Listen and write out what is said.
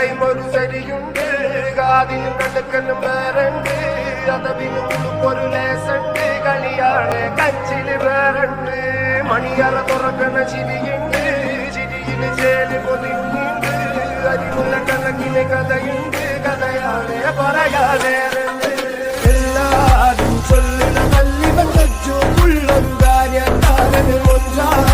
ടൈമൊരു ശരിയുണ്ട് കാതിനും കടുക്കനും വേറുണ്ട് അതവിനും ഒരു ലേസുണ്ട് കളിയാണ് കച്ചില് വേറുണ്ട് മണിയറ തുറക്കണ ചിരിയുണ്ട് ചിരിയില് ചേല് പൊതിഞ്ഞുണ്ട് അരിമുള്ള കണക്കിന് കഥയുണ്ട് കഥയാണ് പറയാനേറുണ്ട് എല്ലാരും ചൊല്ലുന്ന കല്ലിവൻ ഉള്ളൊരു കാര്യക്കാരന് മുൻകാല